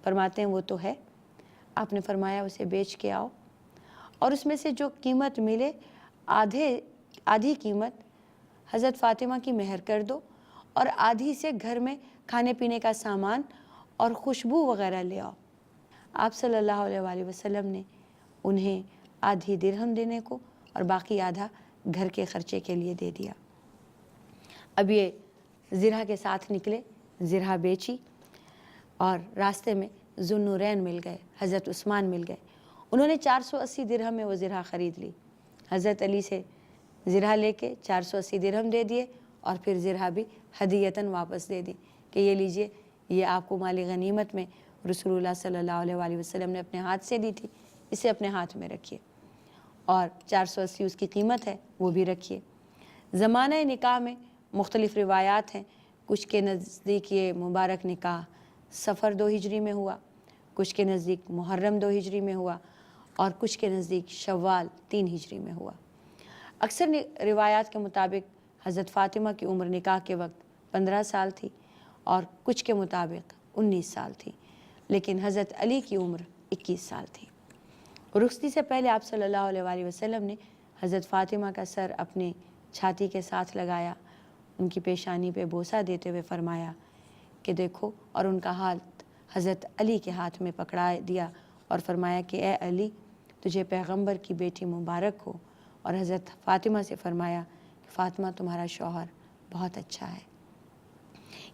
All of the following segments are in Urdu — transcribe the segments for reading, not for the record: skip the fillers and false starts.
فرماتے ہیں وہ تو ہے۔ آپ نے فرمایا اسے بیچ کے آؤ اور اس میں سے جو قیمت ملے آدھی قیمت حضرت فاطمہ کی مہر کر دو اور آدھی سے گھر میں کھانے پینے کا سامان اور خوشبو وغیرہ لے آؤ۔ آپ صلی اللہ علیہ وآلہ وسلم نے انہیں آدھی درہم دینے کو اور باقی آدھا گھر کے خرچے کے لیے دے دیا۔ اب یہ زرہ کے ساتھ نکلے، زرہ بیچی اور راستے میں ذوالنورین مل گئے، حضرت عثمان مل گئے۔ انہوں نے 480 درہم میں وہ زرہ خرید لی۔ حضرت علی سے زرہ لے کے 480 درہم دے دیے اور پھر زرہ بھی ہدیتاً واپس دے دی کہ یہ لیجئے، یہ آپ کو مال غنیمت میں رسول اللہ صلی اللہ علیہ وآلہ وسلم نے اپنے ہاتھ سے دی تھی، اسے اپنے ہاتھ میں رکھیے، اور 480 اس کی قیمت ہے وہ بھی رکھیے۔ زمانہ نکاح میں مختلف روایات ہیں، کچھ کے نزدیک یہ مبارک نکاح صفر 2 ہجری میں ہوا، کچھ کے نزدیک محرم 2 ہجری میں ہوا اور کچھ کے نزدیک شوال 3 ہجری میں ہوا۔ اکثر روایات کے مطابق حضرت فاطمہ کی عمر نکاح کے وقت 15 سال تھی اور کچھ کے مطابق 19 سال تھی، لیکن حضرت علی کی عمر 21 سال تھی۔ رخصتی سے پہلے آپ صلی اللہ علیہ وآلہ وسلم نے حضرت فاطمہ کا سر اپنے چھاتی کے ساتھ لگایا، ان کی پیشانی پہ بوسہ دیتے ہوئے فرمایا کہ دیکھو، اور ان کا ہاتھ حضرت علی کے ہاتھ میں پکڑا دیا اور فرمایا کہ اے علی، تجھے پیغمبر کی بیٹی مبارک ہو، اور حضرت فاطمہ سے فرمایا کہ فاطمہ تمہارا شوہر بہت اچھا ہے۔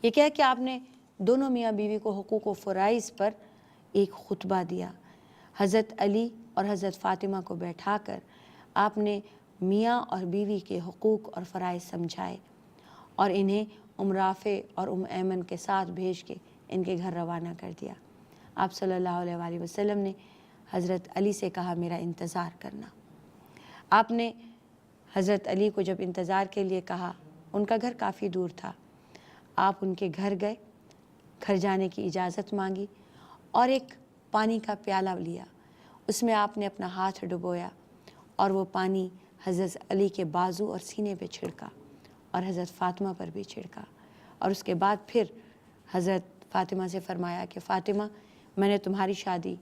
یہ کہہ کہ آپ نے دونوں میاں بیوی کو حقوق و فرائض پر ایک خطبہ دیا۔ حضرت علی اور حضرت فاطمہ کو بیٹھا کر آپ نے میاں اور بیوی کے حقوق اور فرائض سمجھائے اور انہیں رافع اور ایمن کے ساتھ بھیج کے ان کے گھر روانہ کر دیا۔ آپ صلی اللہ علیہ وآلہ وسلم نے حضرت علی سے کہا میرا انتظار کرنا۔ آپ نے حضرت علی کو جب انتظار کے لیے کہا، ان کا گھر کافی دور تھا، آپ ان کے گھر گئے، گھر جانے کی اجازت مانگی اور ایک پانی کا پیالہ لیا، اس میں آپ نے اپنا ہاتھ ڈبویا اور وہ پانی حضرت علی کے بازو اور سینے پہ چھڑکا اور حضرت فاطمہ پر بھی چھڑکا، اور اس کے بعد پھر حضرت فاطمہ سے فرمایا کہ فاطمہ، میں نے تمہاری شادی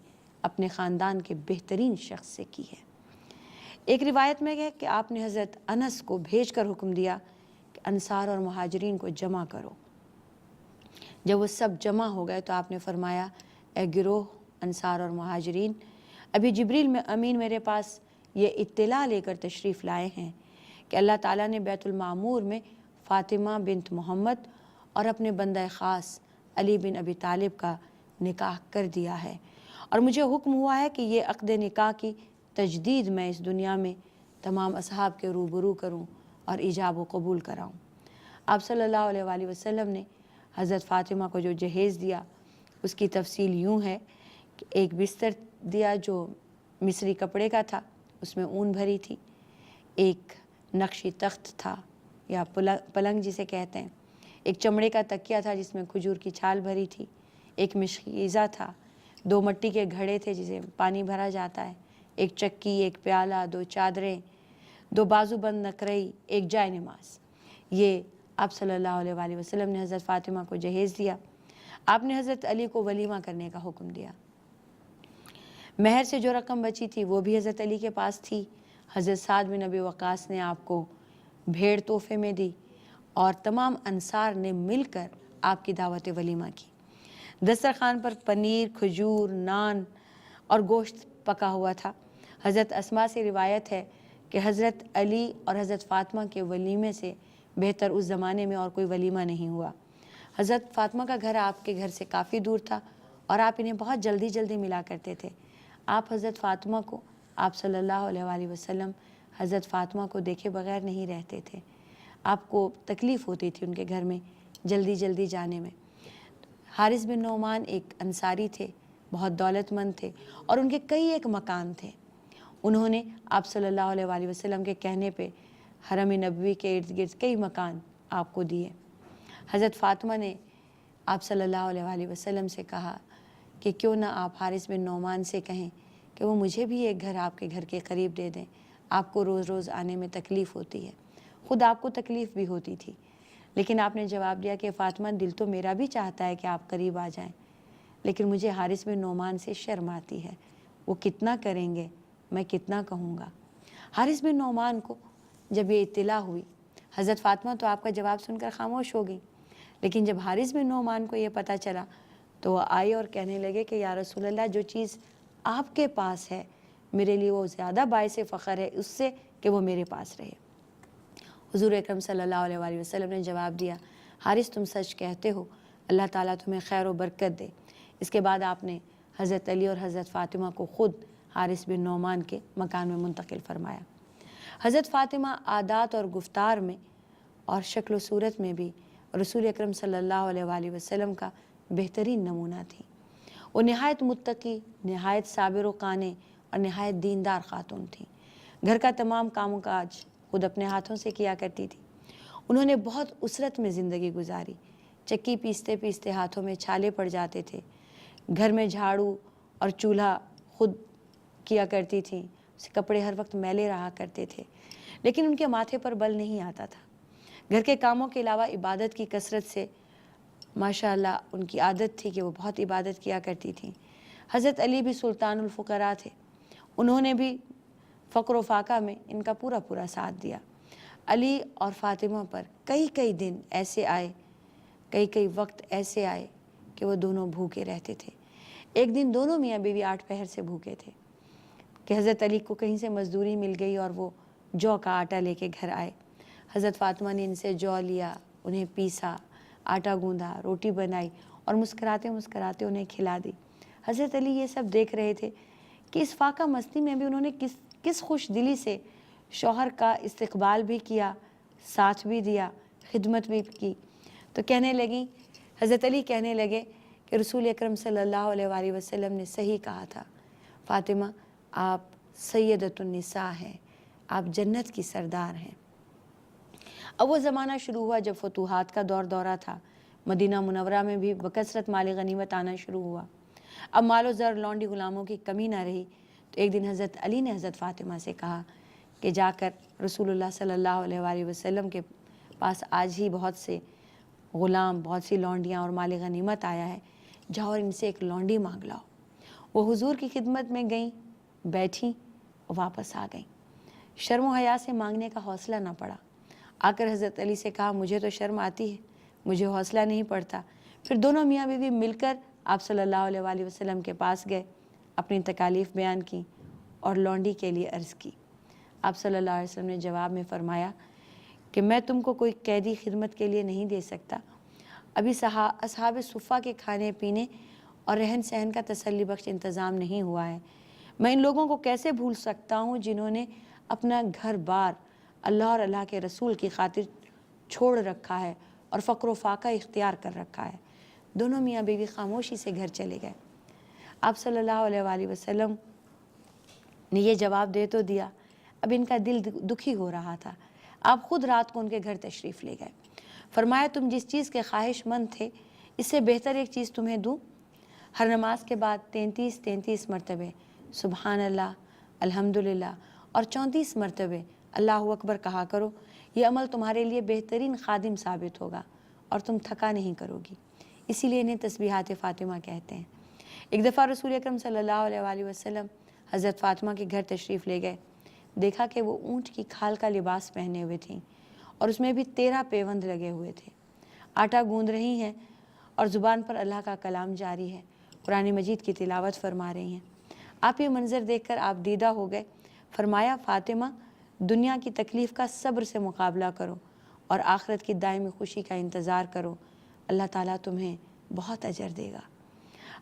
اپنے خاندان کے بہترین شخص سے کی ہے۔ ایک روایت میں ہے کہ آپ نے حضرت انس کو بھیج کر حکم دیا کہ انصار اور مہاجرین کو جمع کرو۔ جب وہ سب جمع ہو گئے تو آپ نے فرمایا اے گروہ انصار اور مہاجرین، ابھی جبریل امین میرے پاس یہ اطلاع لے کر تشریف لائے ہیں کہ اللہ تعالیٰ نے بیت المعمور میں فاطمہ بنت محمد اور اپنے بندہ خاص علی بن ابی طالب کا نکاح کر دیا ہے، اور مجھے حکم ہوا ہے کہ یہ عقد نکاح کی تجدید میں اس دنیا میں تمام اصحاب کے روبرو کروں اور ایجاب و قبول کراؤں۔ آپ صلی اللہ علیہ وآلہ وسلم نے حضرت فاطمہ کو جو جہیز دیا اس کی تفصیل یوں ہے کہ ایک بستر دیا جو مصری کپڑے کا تھا، اس میں اون بھری تھی، ایک نقشی تخت تھا یا پلنگ جسے کہتے ہیں، ایک چمڑے کا تکیہ تھا جس میں کھجور کی چھال بھری تھی، ایک مشکیزہ تھا، 2 مٹی کے گھڑے تھے جسے پانی بھرا جاتا ہے، ایک چکی، ایک پیالہ، 2 چادریں، 2 بازو بند نقرئی، ایک جائے نماز۔ یہ آپ صلی اللہ علیہ وآلہ وسلم نے حضرت فاطمہ کو جہیز دیا۔ آپ نے حضرت علی کو ولیمہ کرنے کا حکم دیا۔ مہر سے جو رقم بچی تھی وہ بھی حضرت علی کے پاس تھی۔ حضرت سعد بن ابی وقاص نے آپ کو بھیڑ تحفے میں دی اور تمام انصار نے مل کر آپ کی دعوت ولیمہ کی۔ دسترخوان پر پنیر، کھجور، نان اور گوشت پکا ہوا تھا۔ حضرت اسماء سے روایت ہے کہ حضرت علی اور حضرت فاطمہ کے ولیمے سے بہتر اس زمانے میں اور کوئی ولیمہ نہیں ہوا۔ حضرت فاطمہ کا گھر آپ کے گھر سے کافی دور تھا اور آپ انہیں بہت جلدی جلدی ملا کرتے تھے۔ آپ حضرت فاطمہ کو، آپ صلی اللہ علیہ وآلہ وسلم حضرت فاطمہ کو دیکھے بغیر نہیں رہتے تھے، آپ کو تکلیف ہوتی تھی ان کے گھر میں جلدی جلدی جانے میں۔ حارث بن نعمان ایک انصاری تھے، بہت دولت مند تھے اور ان کے کئی ایک مکان تھے۔ انہوں نے آپ صلی اللہ علیہ وآلہ وسلم کے کہنے پہ حرم نبوی کے ارد گرد کئی مکان آپ کو دیے۔ حضرت فاطمہ نے آپ صلی اللہ علیہ وآلہ وسلم سے کہا کہ کیوں نہ آپ حارث بن نعمان سے کہیں کہ وہ مجھے بھی ایک گھر آپ کے گھر کے قریب دے دیں، آپ کو روز روز آنے میں تکلیف ہوتی ہے، خود آپ کو تکلیف بھی ہوتی تھی، لیکن آپ نے جواب دیا کہ فاطمہ، دل تو میرا بھی چاہتا ہے کہ آپ قریب آ جائیں، لیکن مجھے حارث بن نعمان سے شرم آتی ہے، وہ کتنا کریں گے، میں کتنا کہوں گا۔ حارث بن نعمان کو جب یہ اطلاع ہوئی، حضرت فاطمہ تو آپ کا جواب سن کر خاموش ہو گئی، لیکن جب حارث بن نعمان کو یہ پتہ چلا تو وہ آئے اور کہنے لگے کہ یا رسول اللہ، جو چیز آپ کے پاس ہے میرے لیے وہ زیادہ باعث فخر ہے اس سے کہ وہ میرے پاس رہے۔ حضور اکرم صلی اللہ علیہ وآلہ وسلم نے جواب دیا، حارث تم سچ کہتے ہو، اللہ تعالیٰ تمہیں خیر و برکت دے۔ اس کے بعد آپ نے حضرت علی اور حضرت فاطمہ کو خود حارث بن نعمان کے مکان میں منتقل فرمایا۔ حضرت فاطمہ عادات اور گفتار میں اور شکل و صورت میں بھی رسول اکرم صلی اللہ علیہ وآلہ وسلم کا بہترین نمونہ تھی۔ وہ نہایت متقی، نہایت صابر و قانع اور نہایت دیندار خاتون تھیں۔ گھر کا تمام کام و کاج خود اپنے ہاتھوں سے کیا کرتی تھی۔ انہوں نے بہت اسرت میں زندگی گزاری، چکی پیستے پیستے ہاتھوں میں چھالے پڑ جاتے تھے، گھر میں جھاڑو اور چولہا خود کیا کرتی تھیں، کپڑے ہر وقت میلے رہا کرتے تھے، لیکن ان کے ماتھے پر بل نہیں آتا تھا۔ گھر کے کاموں کے علاوہ عبادت کی کثرت سے ماشاءاللہ ان کی عادت تھی کہ وہ بہت عبادت کیا کرتی تھیں۔ حضرت علی بھی سلطان الفقراء تھے، انہوں نے بھی فقر و فاقہ میں ان کا پورا پورا ساتھ دیا۔ علی اور فاطمہ پر کئی دن ایسے آئے، کئی وقت ایسے آئے کہ وہ دونوں بھوکے رہتے تھے۔ ایک دن دونوں میاں بیوی 8 پہر سے بھوکے تھے کہ حضرت علی کو کہیں سے مزدوری مل گئی اور وہ جو کا آٹا لے کے گھر آئے۔ حضرت فاطمہ نے ان سے جو لیا، انہیں پیسا، آٹا گوندا، روٹی بنائی اور مسکراتے مسکراتے انہیں کھلا دی۔ حضرت علی یہ سب دیکھ رہے تھے کہ اس فاقہ مستی میں بھی انہوں نے کس خوش دلی سے شوہر کا استقبال بھی کیا، ساتھ بھی دیا، خدمت بھی کی۔ تو کہنے لگیں، حضرت علی کہنے لگے کہ رسول اکرم صلی اللہ علیہ وآلہ وسلم نے صحیح کہا تھا، فاطمہ آپ سیدۃ النساء ہیں، آپ جنت کی سردار ہیں۔ اب وہ زمانہ شروع ہوا جب فتوحات کا دورہ تھا، مدینہ منورہ میں بھی بکثرت مال غنیمت آنا شروع ہوا۔ اب مال و زر، لونڈی غلاموں کی کمی نہ رہی، تو ایک دن حضرت علی نے حضرت فاطمہ سے کہا کہ جا کر رسول اللہ صلی اللہ علیہ وآلہ وسلم کے پاس آج ہی بہت سے غلام، بہت سی لونڈیاں اور مال غنیمت آیا ہے، جاؤ اور ان سے ایک لونڈی مانگ لاؤ۔ وہ حضور کی خدمت میں گئیں، بیٹھیں اور واپس آ گئیں۔ شرم و حیا سے مانگنے کا حوصلہ نہ پڑا۔ آ کر حضرت علی سے کہا مجھے تو شرم آتی ہے، مجھے حوصلہ نہیں پڑتا۔ پھر دونوں میاں بیوی مل کر آپ صلی اللہ علیہ وآلہ وسلم کے پاس گئے، اپنی تکالیف بیان کی اور لونڈی کے لیے عرض کی۔ آپ صلی اللہ علیہ وسلم نے جواب میں فرمایا کہ میں تم کو کوئی قیدی خدمت کے لیے نہیں دے سکتا، ابھی اصحاب صفہ کے کھانے پینے اور رہن سہن کا تسلی بخش انتظام نہیں ہوا ہے۔ میں ان لوگوں کو کیسے بھول سکتا ہوں جنہوں نے اپنا گھر بار اللہ اور اللہ کے رسول کی خاطر چھوڑ رکھا ہے اور فقر و فاقہ اختیار کر رکھا ہے۔ دونوں میاں بیوی خاموشی سے گھر چلے گئے۔ آپ صلی اللہ علیہ وآلہ وسلم نے یہ جواب دے تو دیا، اب ان کا دل دکھی ہو رہا تھا۔ آپ خود رات کو ان کے گھر تشریف لے گئے، فرمایا تم جس چیز کے خواہش مند تھے اس سے بہتر ایک چیز تمہیں دوں؟ ہر نماز کے بعد 33 مرتبہ سبحان اللہ، الحمدللہ اور 34 مرتبہ اللہ اکبر کہا کرو، یہ عمل تمہارے لیے بہترین خادم ثابت ہوگا اور تم تھکا نہیں کرو گی، اسی لیے انہیں تسبیحات فاطمہ کہتے ہیں۔ ایک دفعہ رسول اکرم صلی اللہ علیہ وآلہ وسلم حضرت فاطمہ کے گھر تشریف لے گئے، دیکھا کہ وہ اونٹ کی کھال کا لباس پہنے ہوئے تھیں اور اس میں بھی 13 پیوند لگے ہوئے تھے، آٹا گوندھ رہی ہیں اور زبان پر اللہ کا کلام جاری ہے، قرآن مجید کی تلاوت فرما رہی ہیں۔ آپ یہ منظر دیکھ کر آپ دیدہ ہو گئے، فرمایا فاطمہ دنیا کی تکلیف کا صبر سے مقابلہ کرو اور آخرت کی دائمی خوشی کا انتظار کرو، اللہ تعالیٰ تمہیں بہت اجر دے گا۔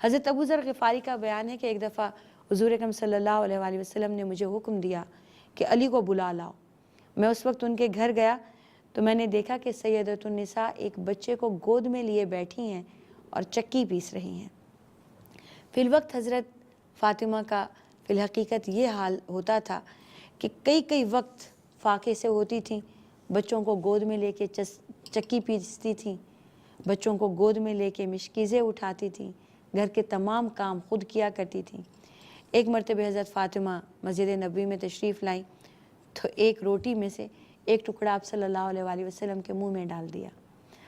حضرت ابو ذر غفاری کا بیان ہے کہ ایک دفعہ حضور اکرم صلی اللہ علیہ وآلہ وسلم نے مجھے حکم دیا کہ علی کو بلا لاؤ۔ میں اس وقت ان کے گھر گیا تو میں نے دیکھا کہ سیدۃ النساء ایک بچے کو گود میں لیے بیٹھی ہیں اور چکی پیس رہی ہیں۔ فی الوقت حضرت فاطمہ کا فی الحقیقت یہ حال ہوتا تھا کہ کئی وقت فاقے سے ہوتی تھیں، بچوں کو گود میں لے کے چکی پیستی تھیں، بچوں کو گود میں لے کے مشکیزیں اٹھاتی تھیں، گھر کے تمام کام خود کیا کرتی تھیں۔ ایک مرتبہ حضرت فاطمہ مسجد نبوی میں تشریف لائیں تو ایک روٹی میں سے ایک ٹکڑا آپ صلی اللہ علیہ وآلہ وسلم کے منہ میں ڈال دیا۔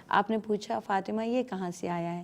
آپ نے پوچھا فاطمہ یہ کہاں سے آیا ہے؟